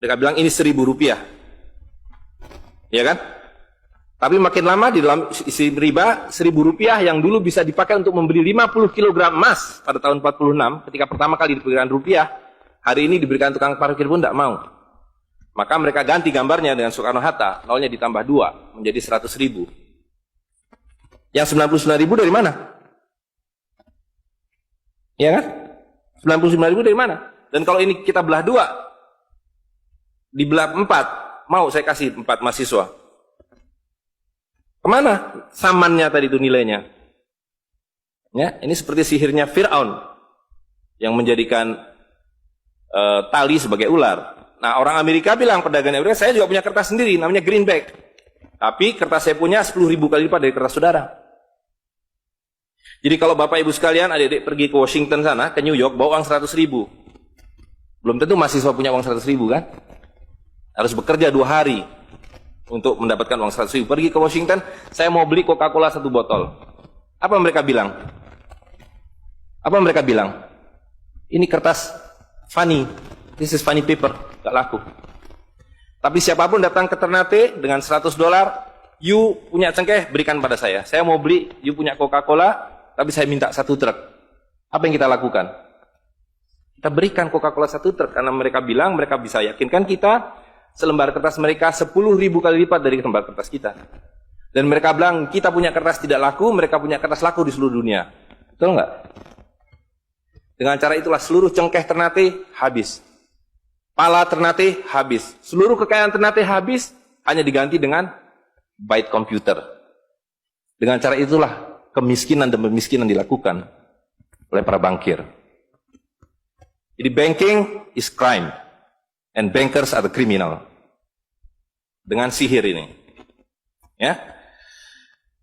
Mereka bilang ini Rp1.000. Ya kan? Tapi makin lama di dalam isi riba, Rp1.000 yang dulu bisa dipakai untuk membeli 50 kg emas pada tahun 46, ketika pertama kali diberikan rupiah, hari ini diberikan tukang parkir pun tidak mau. Maka mereka ganti gambarnya dengan Soekarno-Hatta, nolnya ditambah 2, menjadi 100.000. Yang 99.000 dari mana? Ya kan? 99.000 dari mana? Dan kalau ini kita belah 2, dibelah 4, mau saya kasih 4 mahasiswa. Kemana samannya tadi itu nilainya? Ya, ini seperti sihirnya Fir'aun yang menjadikan tali sebagai ular. Nah, orang Amerika bilang, pedagang Amerika, saya juga punya kertas sendiri, namanya greenback. Tapi kertas saya punya 10.000 kali lipat dari kertas saudara. Jadi kalau Bapak Ibu sekalian, adik-adik pergi ke Washington sana, ke New York, bawa uang 100.000. Belum tentu mahasiswa punya uang 100.000 kan? Harus bekerja 2 hari untuk mendapatkan uang 100.000. Pergi ke Washington, saya mau beli Coca-Cola 1 botol. Apa mereka bilang? Apa mereka bilang? Ini kertas funny. This is funny paper. Gak laku. Tapi siapapun datang ke Ternate dengan $100, you punya cengkeh, berikan pada saya. Saya mau beli, you punya Coca-Cola, tapi saya minta 1 truk. Apa yang kita lakukan? Kita berikan Coca-Cola 1 truk, karena mereka bilang, mereka bisa yakinkan kita, selembar kertas mereka 10.000 kali lipat dari lembar kertas kita. Dan mereka bilang, kita punya kertas tidak laku, mereka punya kertas laku di seluruh dunia. Betul nggak? Dengan cara itulah seluruh cengkeh Ternate habis. Pala Ternate habis. Seluruh kekayaan Ternate habis, hanya diganti dengan byte komputer. Dengan cara itulah kemiskinan dan pemiskinan dilakukan oleh para bankir. Jadi banking is crime and bankers are the criminal. Dengan sihir ini. Ya.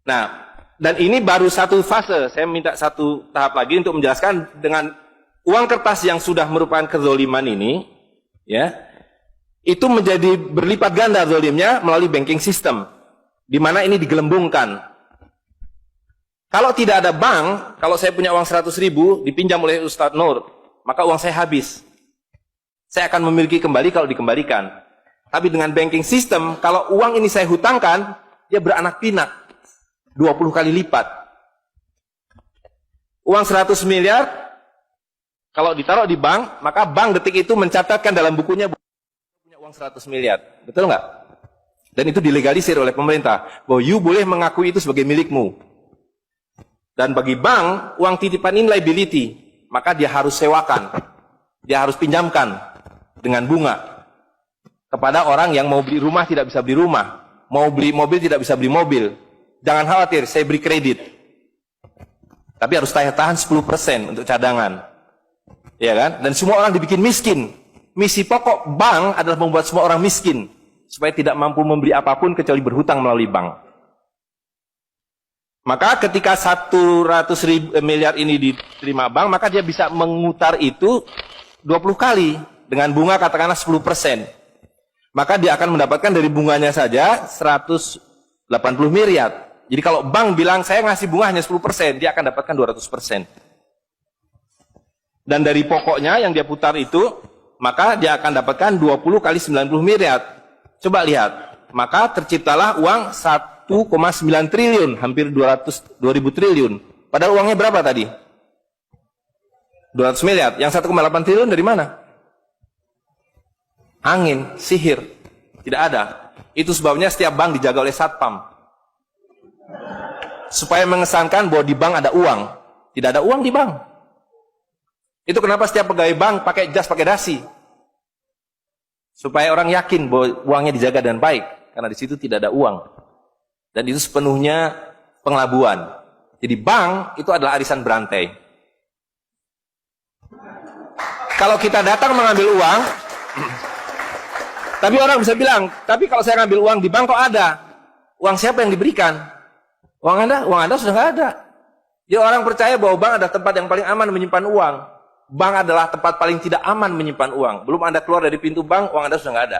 Nah, dan ini baru satu fase. Saya minta satu tahap lagi untuk menjelaskan dengan uang kertas yang sudah merupakan kezoliman ini, ya, itu menjadi berlipat ganda zolimnya melalui banking system, di mana ini digelembungkan. Kalau tidak ada bank, kalau saya punya uang 100.000 dipinjam oleh Ustadz Nur, maka uang saya habis. Saya akan memiliki kembali kalau dikembalikan. Tapi dengan banking system, kalau uang ini saya hutangkan, dia beranak pinak 20 kali lipat. Uang 100 miliar kalau ditaruh di bank, maka bank detik itu mencatatkan dalam bukunya punya uang 100 miliar. Betul nggak? Dan itu dilegalisir oleh pemerintah, bahwa you boleh mengakui itu sebagai milikmu. Dan bagi bank, uang titipan ini liability, maka dia harus sewakan, dia harus pinjamkan dengan bunga kepada orang yang mau beli rumah tidak bisa beli rumah, mau beli mobil tidak bisa beli mobil. Jangan khawatir, saya beri kredit, tapi harus tahan 10% untuk cadangan, ya kan? Dan semua orang dibikin miskin. Misi pokok bank adalah membuat semua orang miskin, supaya tidak mampu membeli apapun kecuali berhutang melalui bank. Maka ketika 100 miliar ini diterima bank, maka dia bisa mengutar itu 20 kali dengan bunga katakanlah 10%. Maka dia akan mendapatkan dari bunganya saja 180 miliar. Jadi kalau bank bilang saya ngasih bunga hanya 10%, dia akan dapatkan 200%. Dan dari pokoknya yang dia putar itu, maka dia akan dapatkan 20 kali 90 miliar. Coba lihat, maka terciptalah uang 1,9 triliun, hampir 2.000 triliun. Padahal uangnya berapa tadi? 200 miliar. Yang 1,8 triliun dari mana? Angin, sihir. Tidak ada. Itu sebabnya setiap bank dijaga oleh satpam. Supaya mengesankan bahwa di bank ada uang. Tidak ada uang di bank. Itu kenapa setiap pegawai bank pakai jas, pakai dasi. Supaya orang yakin bahwa uangnya dijaga dengan baik. Karena di situ tidak ada uang. Dan itu sepenuhnya pengelabuan. Jadi bank itu adalah arisan berantai. Kalau kita datang mengambil uang, tapi orang bisa bilang, tapi kalau saya ngambil uang di bank kok ada? Uang siapa yang diberikan? Uang Anda sudah nggak ada. Jadi orang percaya bahwa bank adalah tempat yang paling aman menyimpan uang. Bank adalah tempat paling tidak aman menyimpan uang. Belum Anda keluar dari pintu bank, uang Anda sudah nggak ada.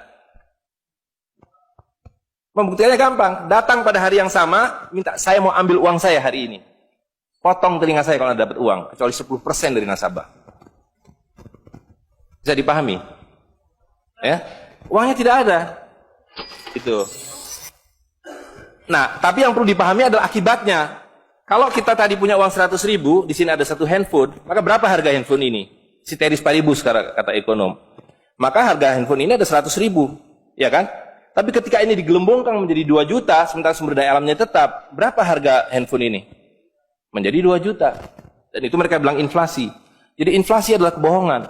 Membuktikannya gampang. Datang pada hari yang sama, minta saya mau ambil uang saya hari ini. Potong telinga saya kalau Anda dapat uang, kecuali 10% dari nasabah. Bisa dipahami? Ya. Uangnya tidak ada. Itu. Nah, tapi yang perlu dipahami adalah akibatnya. Kalau kita tadi punya uang 100.000, di sini ada satu handphone, maka berapa harga handphone ini? Ceteris paribus kata ekonom. Maka harga handphone ini ada 100.000, ya kan? Tapi ketika ini digelembungkan menjadi 2 juta, sementara sumber daya alamnya tetap, berapa harga handphone ini? Menjadi 2 juta. Dan itu mereka bilang inflasi. Jadi inflasi adalah kebohongan.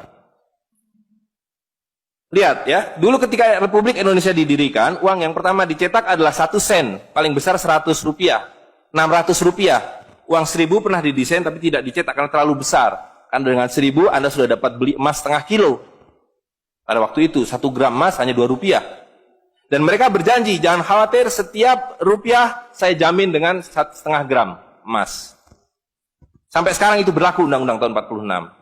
Lihat ya, dulu ketika Republik Indonesia didirikan, uang yang pertama dicetak adalah 1 sen, paling besar 100 rupiah, 600 rupiah. Uang 1000 pernah didesain tapi tidak dicetak karena terlalu besar. Karena dengan 1000 Anda sudah dapat beli emas setengah kilo. Pada waktu itu 1 gram emas hanya 2 rupiah. Dan mereka berjanji, jangan khawatir, setiap rupiah saya jamin dengan 1,5 gram emas. Sampai sekarang itu berlaku Undang-Undang tahun 46.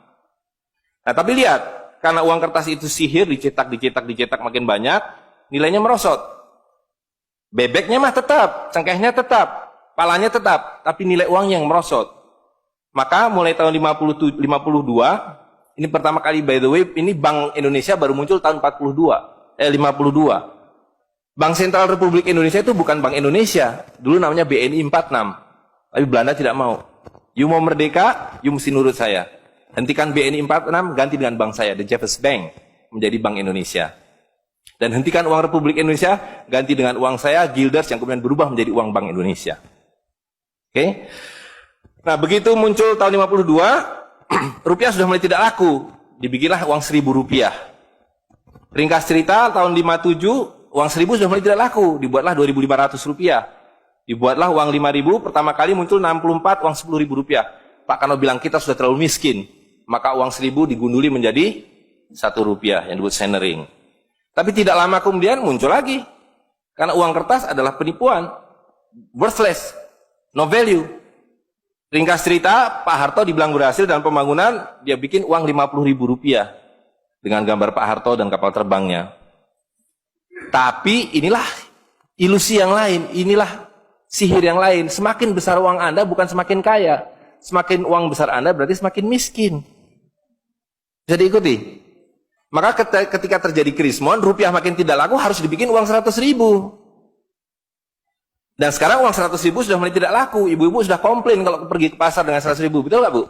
Nah, tapi lihat, karena uang kertas itu sihir, dicetak makin banyak, nilainya merosot. Bebeknya mah tetap, cengkehnya tetap, palanya tetap, tapi nilai uang yang merosot. Maka mulai tahun 52, ini pertama kali by the way, ini Bank Indonesia baru muncul tahun 52. Bank Sentral Republik Indonesia itu bukan Bank Indonesia, dulu namanya BNI 46. Tapi Belanda tidak mau. You mau merdeka, you mesti nurut saya. Hentikan BNI 46, ganti dengan bank saya, The Jeffers Bank, menjadi Bank Indonesia. Dan hentikan uang Republik Indonesia, ganti dengan uang saya, Guilders, yang kemudian berubah menjadi uang Bank Indonesia. Oke? Nah, begitu muncul tahun 52, rupiah sudah mulai tidak laku. Dibikinlah uang 1.000 rupiah. Ringkas cerita, tahun 57, uang 1.000 sudah mulai tidak laku. Dibuatlah 2.500 rupiah. Dibuatlah uang 5.000, pertama kali muncul 64, uang 10.000 rupiah. Pak Karno bilang kita sudah terlalu miskin. Maka uang 1.000 digunduli menjadi 1 rupiah yang disebut centering. Tapi tidak lama kemudian muncul lagi. Karena uang kertas adalah penipuan. Worthless. No value. Ringkas cerita, Pak Harto dibilang berhasil dalam pembangunan, dia bikin uang 50.000 rupiah. Dengan gambar Pak Harto dan kapal terbangnya. Tapi inilah ilusi yang lain. Inilah sihir yang lain. Semakin besar uang Anda bukan semakin kaya. Semakin uang besar Anda berarti semakin miskin. Bisa diikuti? Maka ketika terjadi krismon, rupiah makin tidak laku, harus dibikin uang 100.000. Dan sekarang uang 100.000 sudah mulai tidak laku. Ibu-ibu sudah komplain kalau pergi ke pasar dengan 100.000. Betul nggak, Bu?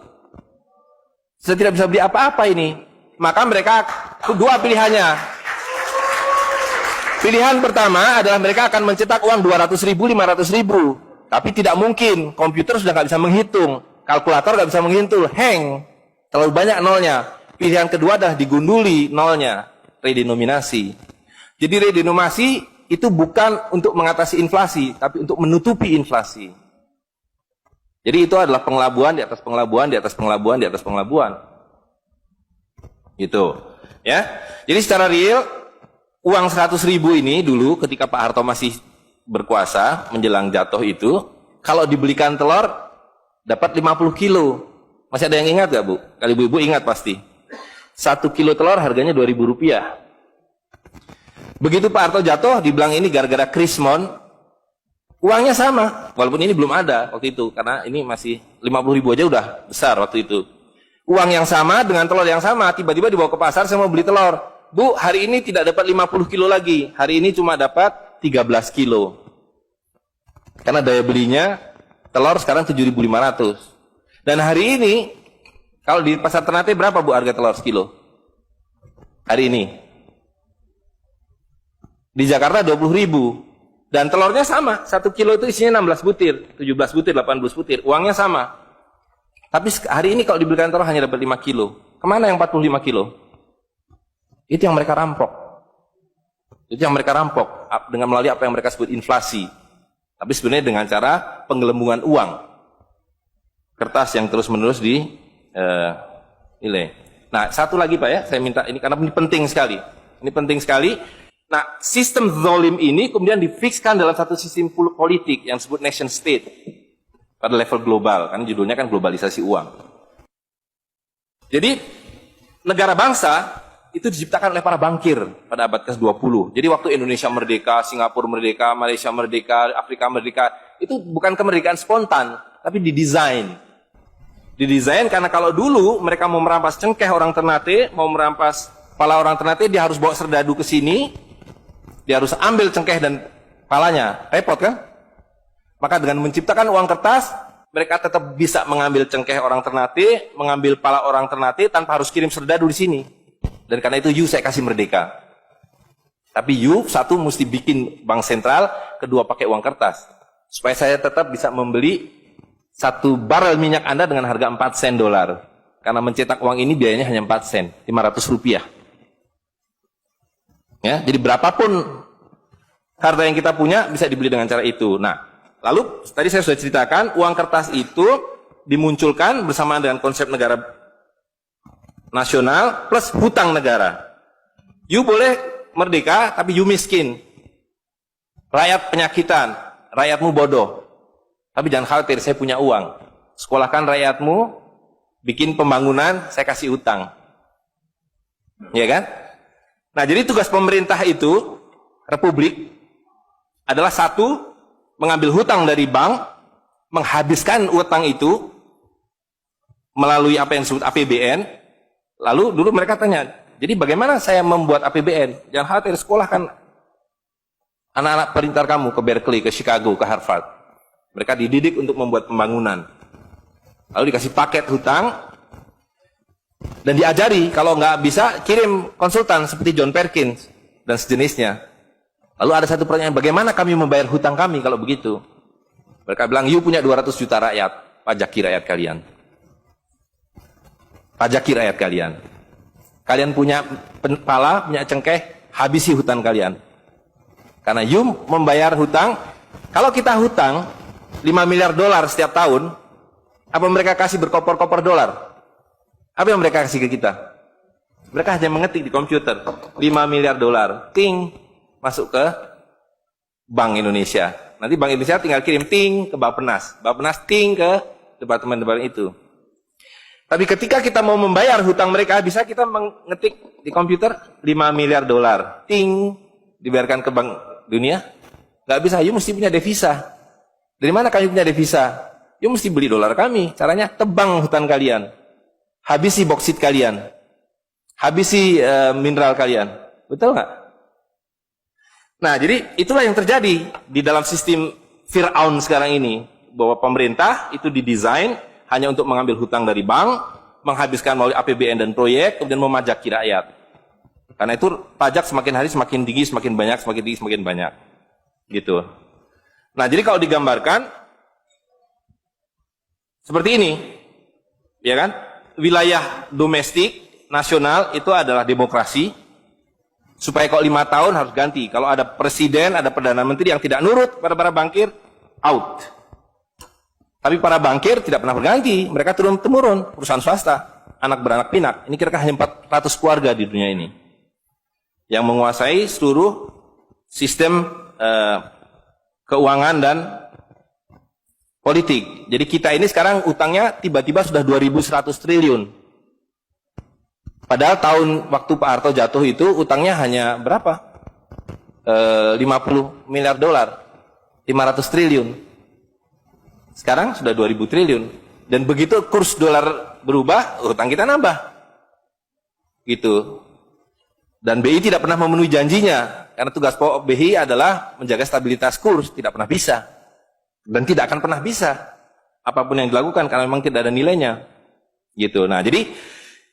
Sudah tidak bisa beli apa-apa ini. Maka mereka, dua pilihannya. Pilihan pertama adalah mereka akan mencetak uang 200.000, 500.000. Tapi tidak mungkin. Komputer sudah nggak bisa menghitung. Kalkulator nggak bisa menghitung. Hang. Terlalu banyak nolnya. Pilihan kedua adalah digunduli nolnya, redenominasi. Jadi redenominasi itu bukan untuk mengatasi inflasi, tapi untuk menutupi inflasi. Jadi itu adalah pengelabuan di atas pengelabuan, di atas pengelabuan, di atas pengelabuan. Gitu. Ya. Jadi secara real, uang 100.000 ini dulu ketika Pak Harto masih berkuasa, menjelang jatuh itu, kalau dibelikan telur, dapat 50 kilo. Masih ada yang ingat gak, Bu? Kalau ibu-ibu ingat pasti. 1 kilo telur harganya 2.000 rupiah. Begitu Pak Harto jatuh, dibilang ini gara-gara krismon, uangnya sama. Walaupun ini belum ada waktu itu, karena ini masih 50.000 aja udah besar waktu itu. Uang yang sama dengan telur yang sama, tiba-tiba dibawa ke pasar, saya mau beli telur. Bu, hari ini tidak dapat 50 kilo lagi. Hari ini cuma dapat 13 kilo. Karena daya belinya, telur sekarang 7.500. Dan hari ini, kalau di pasar Ternate berapa, Bu, harga telur sekilo? Hari ini. Di Jakarta 20.000. Dan telurnya sama. 1 kilo itu isinya 16 butir, 17 butir, 18 butir. Uangnya sama. Tapi hari ini kalau dibelikan telur hanya dapat 5 kilo. Kemana yang 45 kilo? Itu yang mereka rampok. Itu yang mereka rampok. Dengan melalui apa yang mereka sebut inflasi. Tapi sebenarnya dengan cara penggelembungan uang. Kertas yang terus-menerus nilai. Nah, satu lagi Pak ya, saya minta ini karena ini penting sekali. Ini penting sekali. Nah, sistem zalim ini kemudian difikskan dalam satu sistem politik yang disebut nation state pada level global, kan judulnya kan globalisasi uang. Jadi negara bangsa itu diciptakan oleh para bankir pada abad ke-20. Jadi waktu Indonesia merdeka, Singapura merdeka, Malaysia merdeka, Afrika merdeka, itu bukan kemerdekaan spontan, tapi didesain. Didesain karena kalau dulu mereka mau merampas cengkeh orang Ternate, mau merampas kepala orang Ternate, dia harus bawa serdadu ke sini, dia harus ambil cengkeh dan palanya, repot kan? Maka dengan menciptakan uang kertas, mereka tetap bisa mengambil cengkeh orang Ternate, mengambil pala orang Ternate tanpa harus kirim serdadu di sini. Dan karena itu saya kasih merdeka. Tapi satu mesti bikin bank sentral, kedua pakai uang kertas. Supaya saya tetap bisa membeli 1 barel minyak Anda dengan harga 4 sen dolar. Karena mencetak uang ini biayanya hanya 4 sen, 500 rupiah. Ya, jadi berapapun harta yang kita punya bisa dibeli dengan cara itu. Nah, lalu tadi saya sudah ceritakan uang kertas itu dimunculkan bersamaan dengan konsep negara nasional plus hutang negara. Boleh merdeka tapi miskin. Rakyat penyakitan, rakyatmu bodoh. Tapi jangan khawatir, saya punya uang. Sekolahkan rakyatmu, bikin pembangunan, saya kasih hutang. Ya kan? Nah, jadi tugas pemerintah itu, republik, adalah satu, mengambil hutang dari bank, menghabiskan utang itu melalui apa yang disebut APBN. Lalu dulu mereka tanya, jadi bagaimana saya membuat APBN? Jangan khawatir, sekolahkan anak-anak perintar kamu ke Berkeley, ke Chicago, ke Harvard. Mereka dididik untuk membuat pembangunan. Lalu dikasih paket hutang dan diajari kalau nggak bisa kirim konsultan seperti John Perkins dan sejenisnya. Lalu ada satu pertanyaan, bagaimana kami membayar hutang kami kalau begitu? Mereka bilang, punya 200 juta rakyat, pajaki rakyat kalian. Pajaki rakyat kalian. Kalian punya pala, punya cengkeh, habisi hutang kalian. Karena membayar hutang, kalau kita hutang 5 miliar dolar setiap tahun, apa mereka kasih berkoper-koper dolar? Apa yang mereka kasih ke kita? Mereka hanya mengetik di komputer, 5 miliar dolar, ting, masuk ke Bank Indonesia. Nanti Bank Indonesia tinggal kirim ting ke Bappenas. Bappenas ting ke departemen-departemen itu. Tapi ketika kita mau membayar hutang mereka, bisa kita mengetik di komputer 5 miliar dolar. Ting, dibayarkan ke Bank Dunia? Nggak bisa, mesti punya devisa. Dari mana kami punya devisa? Mesti beli dolar kami. Caranya tebang hutan kalian. Habisi boksit kalian. Habisi mineral kalian. Betul nggak? Nah, jadi itulah yang terjadi di dalam sistem Fir'aun sekarang ini. Bahwa pemerintah itu didesain hanya untuk mengambil hutang dari bank, menghabiskan melalui APBN dan proyek, kemudian memajaki rakyat. Karena itu pajak semakin hari semakin tinggi, semakin banyak, semakin tinggi, semakin banyak. Gitu. Nah, jadi kalau digambarkan seperti ini, ya kan? Wilayah domestik, nasional itu adalah demokrasi. Supaya kalau 5 tahun harus ganti. Kalau ada presiden, ada perdana menteri yang tidak nurut pada para bankir, out. Tapi para bankir tidak pernah berganti. Mereka turun-temurun, perusahaan swasta, anak beranak pinak. Ini kira-kira hanya 400 keluarga di dunia ini yang menguasai seluruh sistem keuangan dan politik. Jadi kita ini sekarang utangnya tiba-tiba sudah 2.100 triliun. Padahal tahun waktu Pak Harto jatuh itu utangnya hanya berapa? 50 miliar dolar, 500 triliun. Sekarang sudah 2.000 triliun. Dan begitu kurs dolar berubah, utang kita nambah. Gitu. Dan BI tidak pernah memenuhi janjinya. Karena tugas pokok BI adalah menjaga stabilitas kurs. Tidak pernah bisa. Dan tidak akan pernah bisa. Apapun yang dilakukan, karena memang tidak ada nilainya. Gitu. Nah, jadi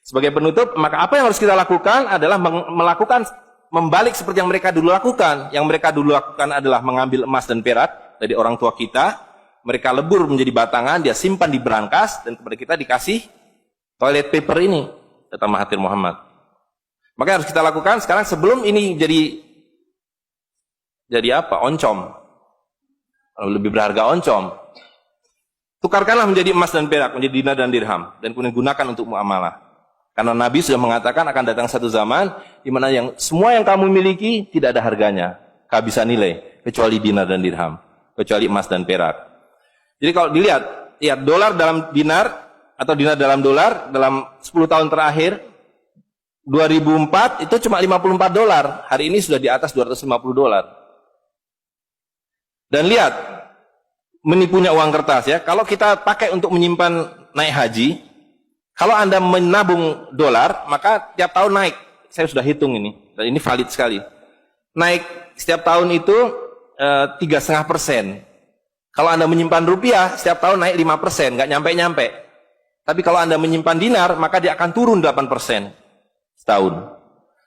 sebagai penutup, maka apa yang harus kita lakukan adalah membalik seperti yang mereka dulu lakukan. Yang mereka dulu lakukan adalah mengambil emas dan perak dari orang tua kita. Mereka lebur menjadi batangan, dia simpan di berangkas, dan kepada kita dikasih toilet paper ini, kata Mahathir Muhammad. Maka yang harus kita lakukan sekarang sebelum ini jadi apa? Oncom. Lebih berharga oncom. Tukarkanlah menjadi emas dan perak, menjadi dinar dan dirham, dan kemudian gunakan untuk muamalah. Karena Nabi sudah mengatakan akan datang satu zaman di mana semua yang kamu miliki tidak ada harganya, kehabisan nilai, kecuali dinar dan dirham, kecuali emas dan perak. Jadi kalau dilihat, ya dolar dalam dinar atau dinar dalam dolar dalam 10 tahun terakhir 2004 itu cuma 54 dolar. Hari ini sudah di atas 250 dolar. Dan lihat, menipunya uang kertas ya. Kalau kita pakai untuk menyimpan naik haji, kalau Anda menabung dolar, maka tiap tahun naik. Saya sudah hitung ini, dan ini valid sekali. naik setiap tahun itu 3,5%. Kalau Anda menyimpan rupiah, setiap tahun naik 5%, nggak nyampe-nyampe. Tapi kalau Anda menyimpan dinar, maka dia akan turun 8% setahun.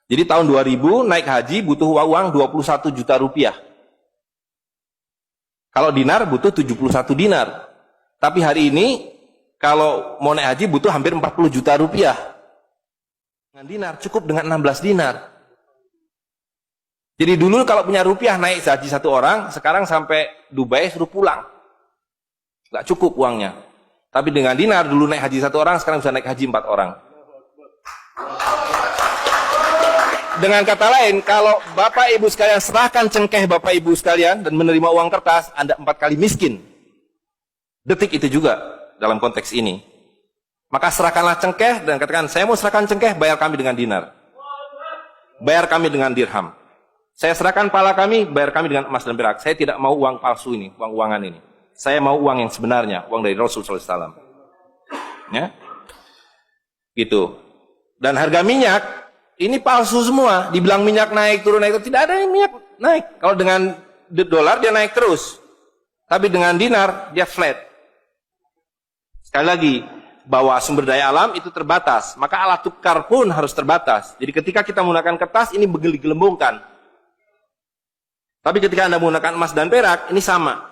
Jadi tahun 2000 naik haji butuh uang 21 juta rupiah. Kalau dinar butuh 71 dinar. Tapi hari ini kalau mau naik haji butuh hampir 40 juta rupiah. Dengan dinar cukup dengan 16 dinar. Jadi dulu kalau punya rupiah naik haji satu orang, sekarang sampai Dubai suruh pulang. Nggak cukup uangnya. Tapi dengan dinar dulu naik haji satu orang, sekarang bisa naik haji 4 orang. Dengan kata lain, kalau Bapak Ibu sekalian serahkan cengkeh Bapak Ibu sekalian dan menerima uang kertas, Anda 4 kali miskin. Detik itu juga dalam konteks ini. Maka serahkanlah cengkeh dan katakan, saya mau serahkan cengkeh, bayar kami dengan dinar. Bayar kami dengan dirham. Saya serahkan pala kami, bayar kami dengan emas dan perak. Saya tidak mau uang palsu ini, uang-uangan ini. Saya mau uang yang sebenarnya, uang dari Rasulullah SAW. Ya, gitu. Dan harga minyak ini palsu semua. Dibilang minyak naik turun naik turun, tidak ada yang minyak naik. Kalau dengan dolar dia naik terus, tapi dengan dinar dia flat. Sekali lagi, bahwa sumber daya alam itu terbatas, maka alat tukar pun harus terbatas. Jadi ketika kita menggunakan kertas ini digelembungkan. Tapi ketika Anda menggunakan emas dan perak, ini sama.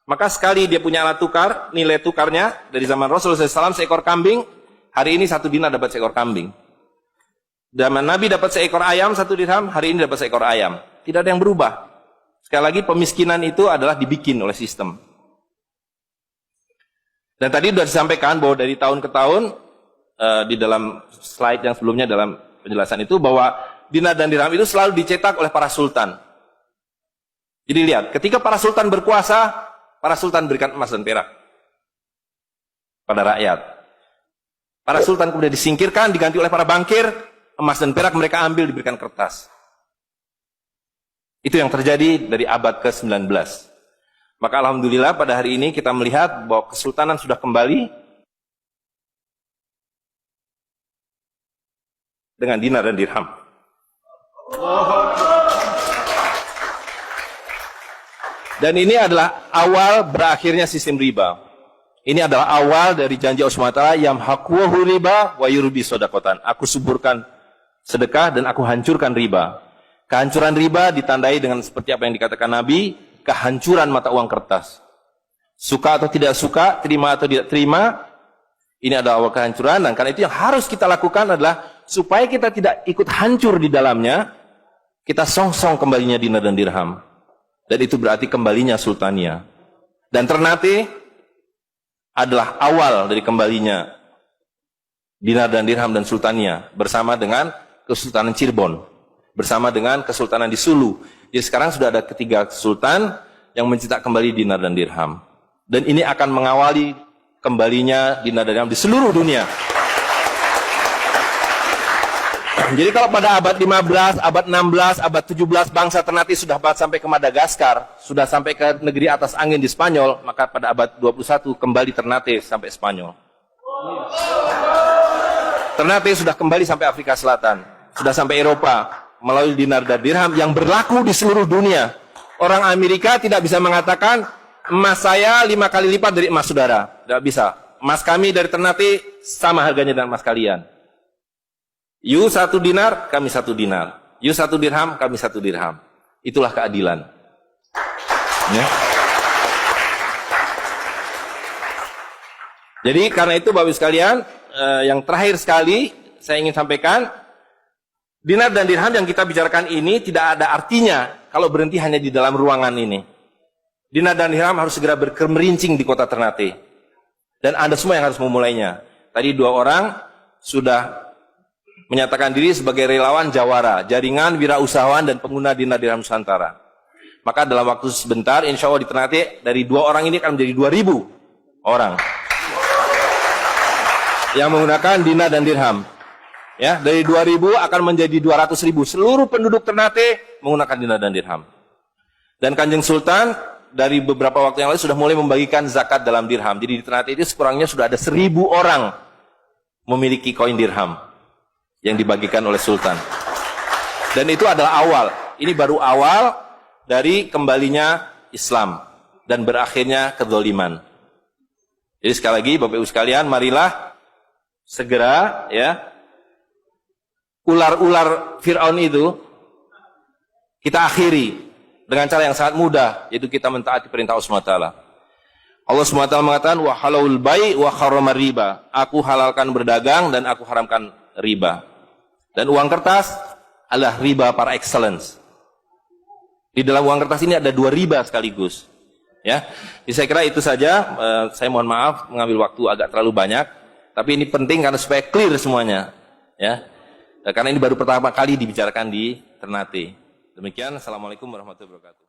Maka sekali dia punya alat tukar, nilai tukarnya dari zaman Rasulullah SAW seekor kambing, hari ini 1 dinar dapat seekor kambing. Zaman Nabi dapat seekor ayam 1 dirham, hari ini dapat seekor ayam. Tidak ada yang berubah. Sekali lagi pemiskinan itu adalah dibikin oleh sistem. Dan tadi sudah disampaikan bahwa dari tahun ke tahun, di dalam slide yang sebelumnya dalam penjelasan itu, bahwa dinar dan dirham itu selalu dicetak oleh para sultan. Jadi lihat, ketika para sultan berkuasa, para sultan berikan emas dan perak pada rakyat. Para sultan kemudian disingkirkan, diganti oleh para bankir, emas dan perak mereka ambil, diberikan kertas. Itu yang terjadi dari abad ke-19. Maka alhamdulillah pada hari ini kita melihat bahwa kesultanan sudah kembali dengan dinar dan dirham. Dan ini adalah awal berakhirnya sistem riba. Ini adalah awal dari janji Allah SWT, yamhaqu riba wa yurbi sodakotan. Aku suburkan sedekah dan aku hancurkan riba. Kehancuran riba ditandai dengan seperti apa yang dikatakan Nabi, kehancuran mata uang kertas. Suka atau tidak suka, terima atau tidak terima, ini adalah awal kehancuran. Dan karena itu yang harus kita lakukan adalah supaya kita tidak ikut hancur di dalamnya, kita songsong kembalinya dinar dan dirham. Dan itu berarti kembalinya sultania. Dan Ternate adalah awal dari kembalinya dinar dan dirham dan sultania bersama dengan Kesultanan Cirebon, bersama dengan Kesultanan di Sulu. Jadi sekarang sudah ada 3 sultan yang mencetak kembali dinar dan dirham. Dan ini akan mengawali kembalinya dinar dan dirham di seluruh dunia. Jadi kalau pada abad 15, abad 16, abad 17 bangsa Ternate sudah sampai ke Madagaskar, sudah sampai ke negeri atas angin di Spanyol, maka pada abad 21 kembali Ternate sampai Spanyol. Ternate sudah kembali sampai Afrika Selatan, sudah sampai Eropa melalui dinar dan dirham yang berlaku di seluruh dunia. Orang Amerika tidak bisa mengatakan emas saya 5 kali lipat dari emas saudara, tidak bisa. Emas kami dari Ternate sama harganya dengan emas kalian. You 1 dinar, kami 1 dinar. You 1 dirham, kami 1 dirham. Itulah keadilan. Ya. Jadi karena itu Bapak Ibu sekalian, yang terakhir sekali saya ingin sampaikan, dinar dan dirham yang kita bicarakan ini tidak ada artinya kalau berhenti hanya di dalam ruangan ini. Dinar dan dirham harus segera berkemerincing di kota Ternate. Dan Anda semua yang harus memulainya. Tadi 2 orang sudah menyatakan diri sebagai relawan Jawara, jaringan wirausahawan dan pengguna dinar dirham Nusantara. Maka dalam waktu sebentar, insya Allah di Ternate, dari 2 orang ini akan menjadi 2.000 orang yang menggunakan dinar dan dirham. Ya, dari 2.000 akan menjadi 200.000. Seluruh penduduk Ternate menggunakan dinar dan dirham. Dan Kanjeng Sultan dari beberapa waktu yang lalu sudah mulai membagikan zakat dalam dirham. Jadi di Ternate itu sekurangnya sudah ada 1.000 orang memiliki koin dirham yang dibagikan oleh Sultan. Dan itu adalah awal. Ini baru awal dari kembalinya Islam dan berakhirnya kezaliman. Jadi sekali lagi Bapak Ibu sekalian, marilah segera ya ular-ular Fir'aun itu kita akhiri dengan cara yang sangat mudah, yaitu kita mentaati perintah Allah SWT. Allah SWT mengatakan wa halalul bai' wa harramar riba. Aku halalkan berdagang dan aku haramkan riba. Dan uang kertas adalah riba par excellence. Di dalam uang kertas ini ada 2 riba sekaligus. Ya, jadi saya kira itu saja. Saya mohon maaf mengambil waktu agak terlalu banyak, tapi ini penting karena supaya clear semuanya. Ya, karena ini baru pertama kali dibicarakan di Ternate. Demikian, assalamualaikum warahmatullahi wabarakatuh.